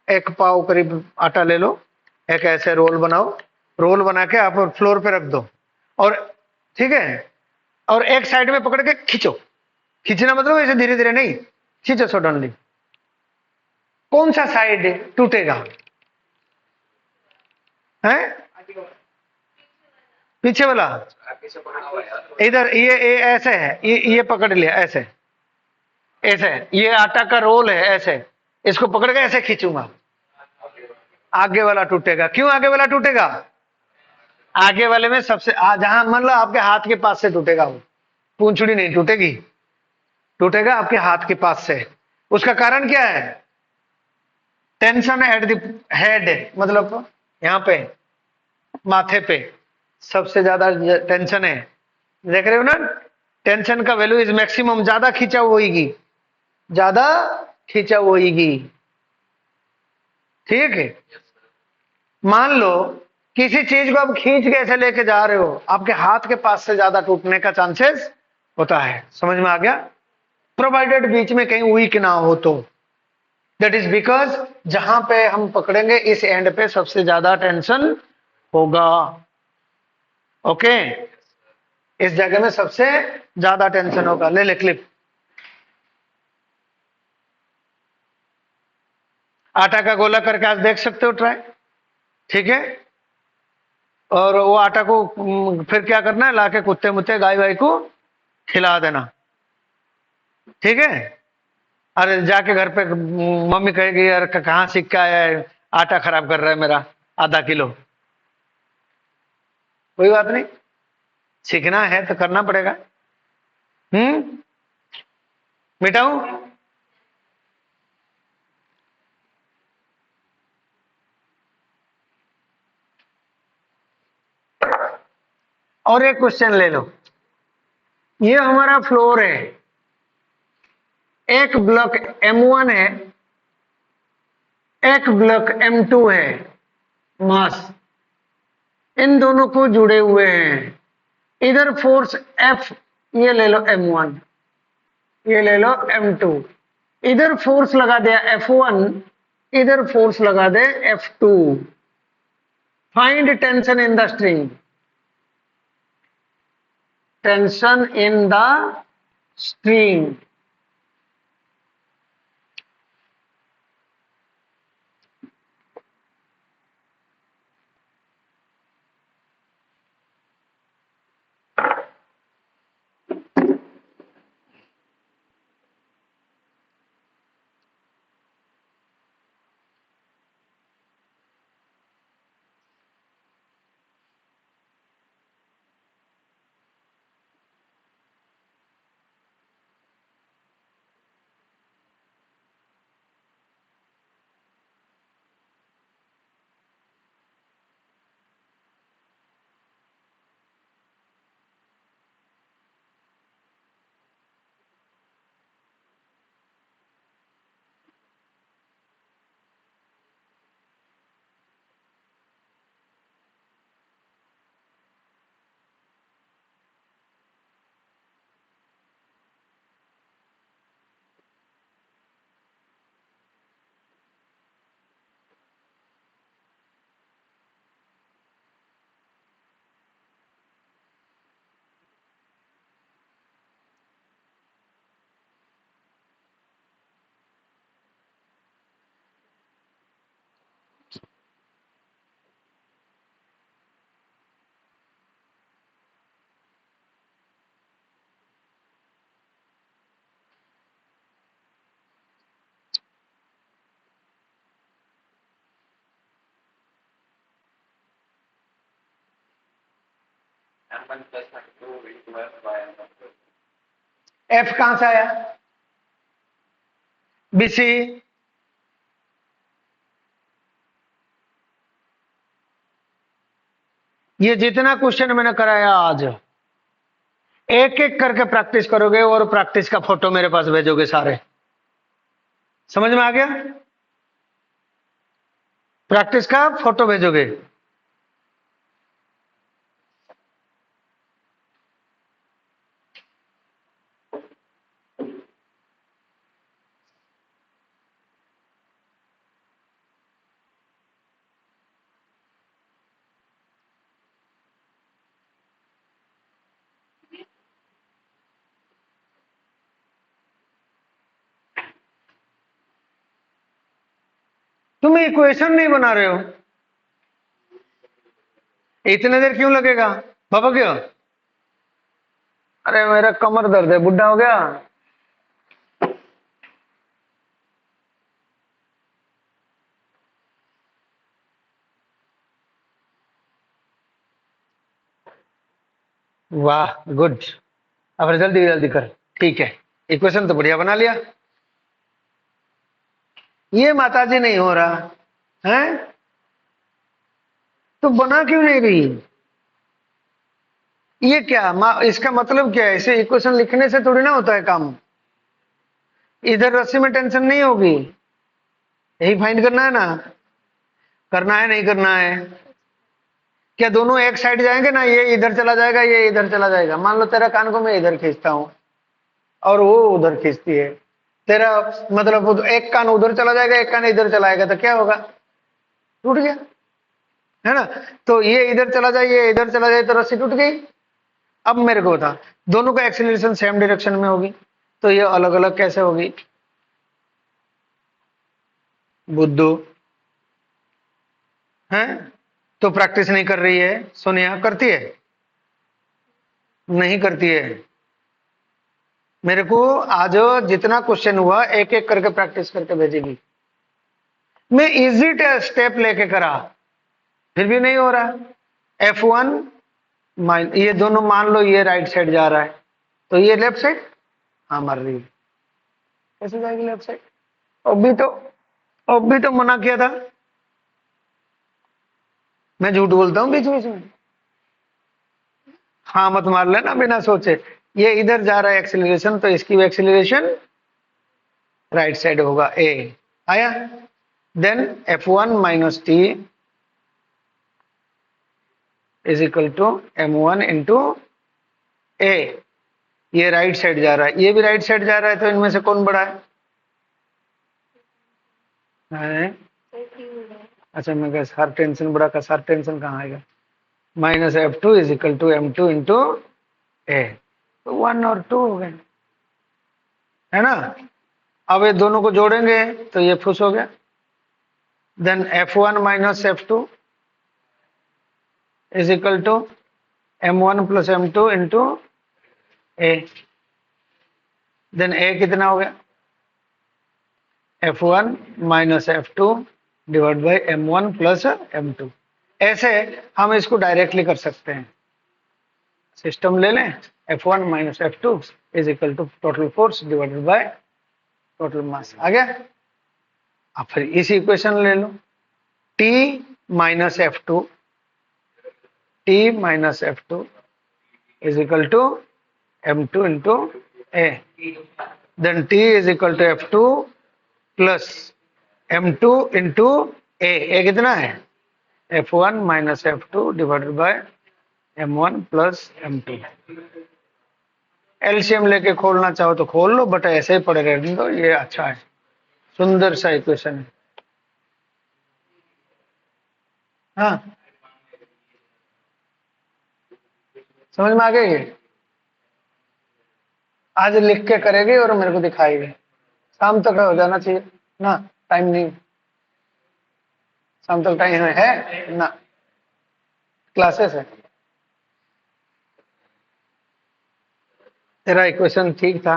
एक पाव करीब आटा ले लो, एक ऐसे रोल बनाओ, रोल बना के आप फ्लोर पे रख दो, और ठीक है, और एक साइड में पकड़ के खींचो। खींचना मतलब ऐसे धीरे धीरे नहीं, खींचो सडनली। कौन सा साइड टूटेगा है? पीछे वाला। इधर ये ऐसे है, ये पकड़ लिया ऐसे, ऐसे ये आटा का रोल है ऐसे, इसको पकड़ के ऐसे खींचूंगा, आगे वाला टूटेगा। क्यों आगे वाला टूटेगा? आगे वाले में सबसे जहां मतलब आपके हाथ के पास से टूटेगा, वो पूंछड़ी नहीं टूटेगी, टूटेगा आपके हाथ के पास से। उसका कारण क्या है? टेंशन एट द हेड, मतलब यहाँ पे माथे पे सबसे ज्यादा टेंशन है, देख रहे हो ना? टेंशन का वैल्यू इज मैक्सिमम, ज्यादा खींचा होगी, ज्यादा खींचा होगी, ठीक है। मान लो किसी चीज को आप खींच के ऐसे लेके जा रहे हो, आपके हाथ के पास से ज्यादा टूटने का चांसेस होता है। समझ में आ गया? प्रोवाइडेड बीच में कहीं वीक ना हो तो। दैट इज बिकॉज जहां पे हम पकड़ेंगे इस एंड पे सबसे ज्यादा टेंशन होगा। ओके, इस जगह में सबसे ज्यादा टेंशन होगा। ले ले क्लिप। आटा का गोला करके आज देख सकते हो ट्राई, ठीक है। और वो आटा को फिर क्या करना है, लाके कुत्ते मुत्ते गाय वाय को खिला देना, ठीक है। अरे जाके घर पे मम्मी कहेगी यार कहाँ सीख के आया है, आटा खराब कर रहा है मेरा आधा किलो। कोई बात नहीं, सीखना है तो करना पड़ेगा। मिटाऊ। और एक क्वेश्चन ले लो, ये हमारा फ्लोर है, एक ब्लॉक M1 है, एक ब्लॉक M2 है, मास इन दोनों को जुड़े हुए हैं। इधर फोर्स F, ये ले लो M1, ये ले लो M2, इधर फोर्स लगा दिया F1, इधर फोर्स लगा दे F2। Find tension in the string, tension in the string. F कहां से आया? BC, ये जितना क्वेश्चन मैंने कराया आज, एक एक करके प्रैक्टिस करोगे और प्रैक्टिस का फोटो मेरे पास भेजोगे सारे। समझ में आ गया? प्रैक्टिस का फोटो भेजोगे। तुम इक्वेशन नहीं बना रहे हो, इतने देर क्यों लगेगा बाबा? क्यों? अरे मेरा कमर दर्द है, बुढ़ा हो गया। वाह गुड। अब जल्दी जल्दी कर। ठीक है, इक्वेशन तो बढ़िया बना लिया। ये माताजी नहीं हो रहा है तो बना क्यों नहीं रही? ये क्या इसका मतलब क्या है? इसे इक्वेशन लिखने से थोड़ी ना होता है काम। इधर रस्सी में टेंशन नहीं होगी, यही फाइंड करना है ना। करना है नहीं करना है? क्या दोनों एक साइड जाएंगे ना? ये इधर चला जाएगा, ये इधर चला जाएगा। मान लो तेरा कान को मैं इधर खींचता हूं और वो उधर खींचती है, तेरा मतलब एक कान उधर चला जाएगा, एक कान इधर चलाएगा, तो क्या होगा? टूट गया, है ना। तो ये इधर चला जाए, ये इधर चला जाए, तो रस्सी टूट गई। अब मेरे को बता, दोनों का एक्सीलरेशन सेम डायरेक्शन में होगी, तो ये अलग अलग कैसे होगी? बुद्धू है तो प्रैक्टिस नहीं कर रही है। सोनिया करती है? नहीं करती है। मेरे को आज जितना क्वेश्चन हुआ एक एक करके प्रैक्टिस करके भेजेगी। मैं इजी स्टेप लेके करा, फिर भी नहीं हो रहा। F1 माइन, ये दोनों मान लो ये राइट साइड जा रहा है, तो ये लेफ्ट साइड हाँ मार रही है। कैसे जाएगी लेफ्ट साइड? अब भी तो मना किया था। मैं झूठ बोलता हूँ बीच बीच में। हाँ मत मार लेना बिना सोचे। ये इधर जा रहा है एक्सीलरेशन, तो इसकी भी एक्सीलरेशन राइट साइड होगा। ए आया? Then F1 minus T is equal to M1 into a. ये राइट साइड जा रहा है, ये भी राइट साइड जा रहा है, तो इनमें से कौन बड़ा है? अच्छा मैं कह सर टेंशन बड़ा का सर टेंशन कहाँ आएगा? Minus F2 is equal to M2 into a, तो 1 और 2 हो गए, है ना। अब ये दोनों को जोड़ेंगे तो ये फुस हो गया। Then F1 minus F2 is equal to M1 plus M2 into a. Then a कितना हो गया? F1 minus F2 divide by M1 plus M2। ऐसे हम इसको डायरेक्टली कर सकते हैं। सिस्टम ले लें, F1 minus F2 is equal to total force divided by total mass. आ गया? अब फिर इसी इक्वेशन ले लो, T minus F2, T minus F2 is equal to M2 into a. Then T is equal to F2 plus M2 into a कितना है? F1 minus F2 divided by M1 plus M2। LCM लेके खोलना चाहो तो खोल लो, but ऐसे ही पड़े रहने दो, ये अच्छा है, सुंदर सा इक्वेशन है। हाँ समझ में आ गई ये? आज लिख के करेगी और मेरे को दिखाएगी, शाम तक हो जाना चाहिए ना। टाइम नहीं, शाम तक टाइम है ना, क्लासेस है। तेरा इक्वेशन ठीक था,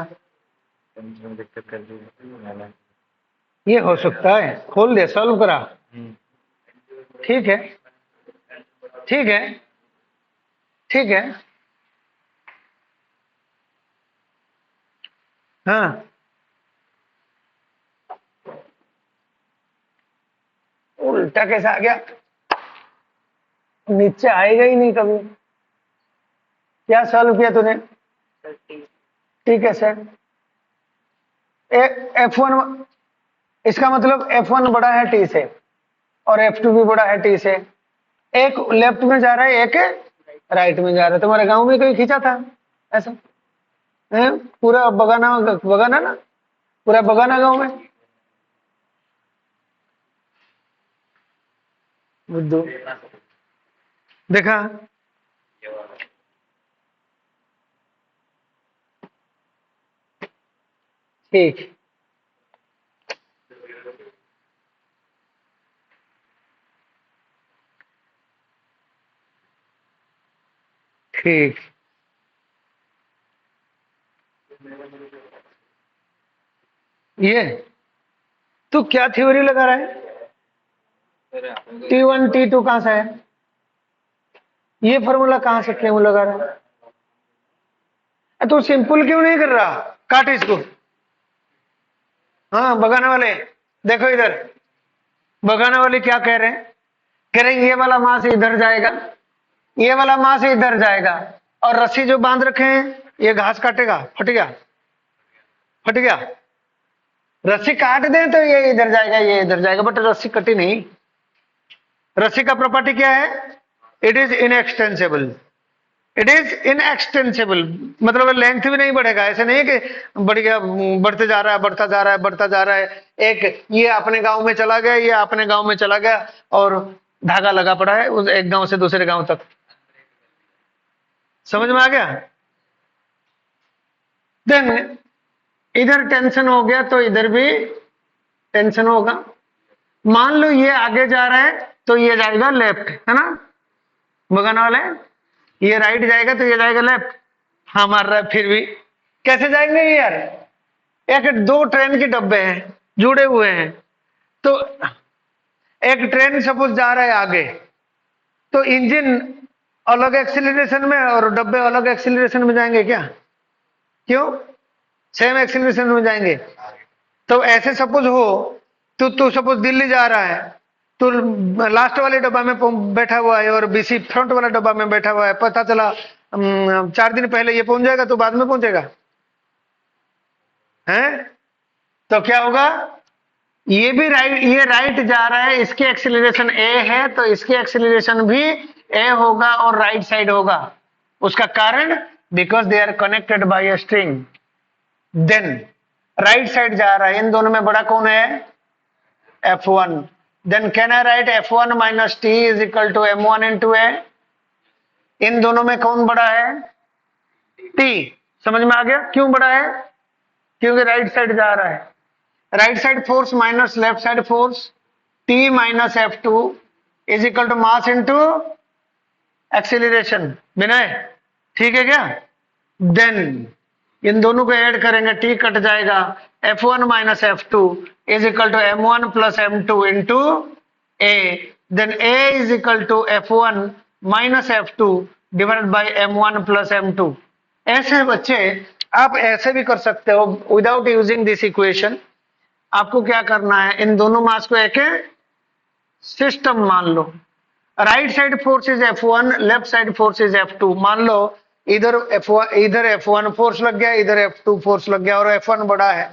ये हो सकता है, खोल दे सॉल्व करा। ठीक है ठीक है ठीक है। हाँ उल्टा कैसा आ गया? नीचे आएगा ही नहीं कभी। क्या सॉल्व किया तूने? ठीक है सर। F1, इसका मतलब F1 बड़ा है टी से और F2 भी बड़ा है टी से। एक लेफ्ट में जा रहा है, एक राइट में जा रहा है। तुम्हारे गांव में कोई खींचा था ऐसा? है? पूरा बगाना बगाना ना, पूरा बगाना गांव में। बुद्धू देखा? ठीक। ठीक। ये तू क्या थ्योरी लगा रहा है? T1 T2 कहां से है? ये फॉर्मूला कहां से क्यों लगा रहा है? तू सिंपल क्यों नहीं कर रहा? काट इसको। हाँ बगाने वाले देखो इधर, बगाने वाले क्या कह रहे हैं? कह रहे हैं ये वाला मास इधर जाएगा, ये वाला मास इधर जाएगा, और रस्सी जो बांध रखे हैं ये घास काटेगा। फट गया, फट गया। रस्सी काट दें तो ये इधर जाएगा, ये इधर जाएगा, बट रस्सी कटी नहीं। रस्सी का प्रॉपर्टी क्या है? It is inextensible. It is inextensible, मतलब लेंथ भी नहीं बढ़ेगा। ऐसे नहीं है कि बढ़ गया, बढ़ते जा रहा है, बढ़ता जा रहा है, बढ़ता जा रहा है। एक ये अपने गांव में चला गया, ये अपने गांव में चला गया, और धागा लगा पड़ा है उस एक गांव से दूसरे गांव तक। समझ में आ गया? देन इधर टेंशन हो गया तो इधर भी टेंशन होगा। मान लो ये आगे जा रहा है तो ये जाएगा लेफ्ट, है ना बगान वाले? ये राइट जाएगा तो ये जाएगा लेफ्ट। हाँ मार रहा है, फिर भी कैसे जाएंगे ये यार? एक दो ट्रेन के डब्बे हैं, जुड़े हुए हैं, तो एक ट्रेन सपोज जा रहा है आगे, तो इंजन अलग एक्सीलरेशन में और डब्बे अलग एक्सीलरेशन में जाएंगे क्या? क्यों? सेम एक्सीलरेशन में जाएंगे। तो ऐसे सपोज हो, तू सपोज दिल्ली जा रहा है, तो लास्ट वाले डब्बा में बैठा हुआ है और बीसी फ्रंट वाला डब्बा में बैठा हुआ है। पता चला 4 दिन पहले ये पहुंच जाएगा तो बाद में पहुंचेगा, है? तो क्या होगा? ये भी राइट, ये राइट जा रहा है, इसकी एक्सीलरेशन ए है, तो इसकी एक्सीलरेशन भी ए होगा और राइट साइड होगा। उसका कारण because they are connected by a string. Then right side जा रहा है, इन दोनों में बड़ा कौन है? F1। Then can I write F1 minus T is equal to M1 into a? इन दोनों में कौन बड़ा है? टी। समझ में आ गया क्यों बड़ा है? क्योंकि राइट साइड जा रहा है। Right side force minus left side force, T minus F2 is equal to mass into acceleration. Vinay ठीक है क्या? देन इन दोनों को ऐड करेंगे, टी कट जाएगा, F1 minus F2 is equal to M1 plus M2 into a. Then a is equal to F1 minus F2 divided by M1 plus M2। ऐसे बच्चे आप ऐसे भी कर सकते हो विदाउट यूजिंग दिस इक्वेशन। आपको क्या करना है, इन दोनों मास को एक सिस्टम मान लो। Right side force is F1, left side force is F2। मान लो इधर F1 फोर्स लग गया, इधर F2 फोर्स लग गया, और F1 बड़ा है।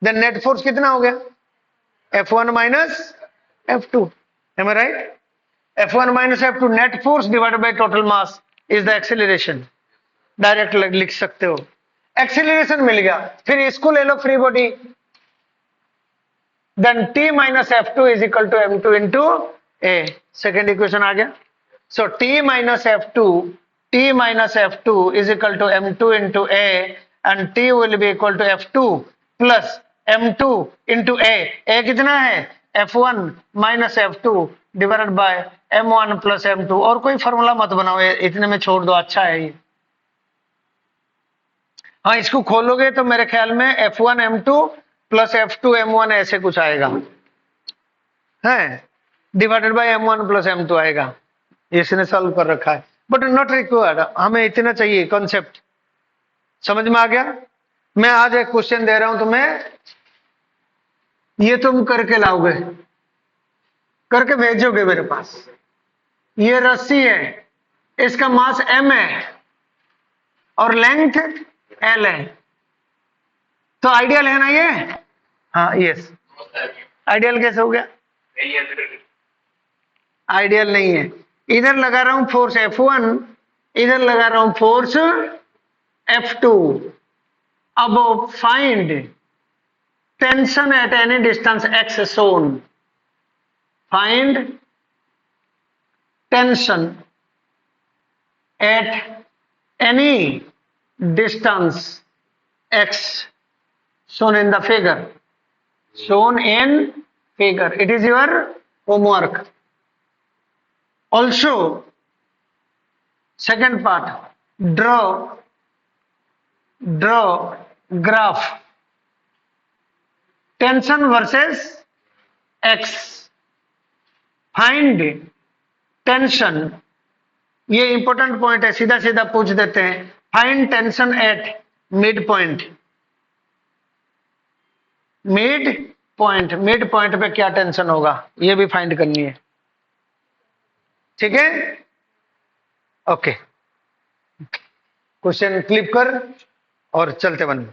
देन नेट फोर्स कितना हो गया? F1 minus F2। am I right? F1 minus F2 net force divided by total mass is the acceleration. Direct लिख सकते हो। एक्सीलरेशन मिल गया, फिर इसको ले लो free body. Then T minus F2 is equal to M2 into a. Second equation आ गया। So T minus F2 is equal to M2 into A, and T will be equal to F2 plus M2 into A। A कितना है? F1 minus F2 divided by M1 plus M2। और कोई formula मत बनाओ, इतने में छोड़ दो, अच्छा है ये। हाँ इसको खोलोगे तो मेरे ख्याल में F1 M2 plus F2 M1 ऐसे कुछ आएगा, है divided by M1 plus M2 आएगा। इसने सॉल्व कर रखा है, बट नॉट रिक्वायर्ड। हमें इतना चाहिए कॉन्सेप्ट। समझ में आ गया? मैं आज एक क्वेश्चन दे रहा हूं तुम्हें, ये तुम करके लाओगे, करके भेजोगे मेरे पास। ये रस्सी है, इसका मास m है और लेंथ l है, तो आइडियल है ना ये? हाँ यस। आइडियल कैसे हो गया? आइडियल नहीं है। इधर लगा रहा हूं फोर्स F1, इधर लगा रहा हूं फोर्स F2। अब find tension at any distance x shown। Find tension at any distance x shown in the figure। shown in figure, it is your homework. Also, second part, draw graph tension versus x। find tension, ये important point है, सीधा सीधा पूछ देते हैं। Find tension at mid point. Mid point पे क्या tension होगा, ये भी फाइंड करनी है। ठीक है, ओके। क्वेश्चन फ्लिप कर और चलते बन।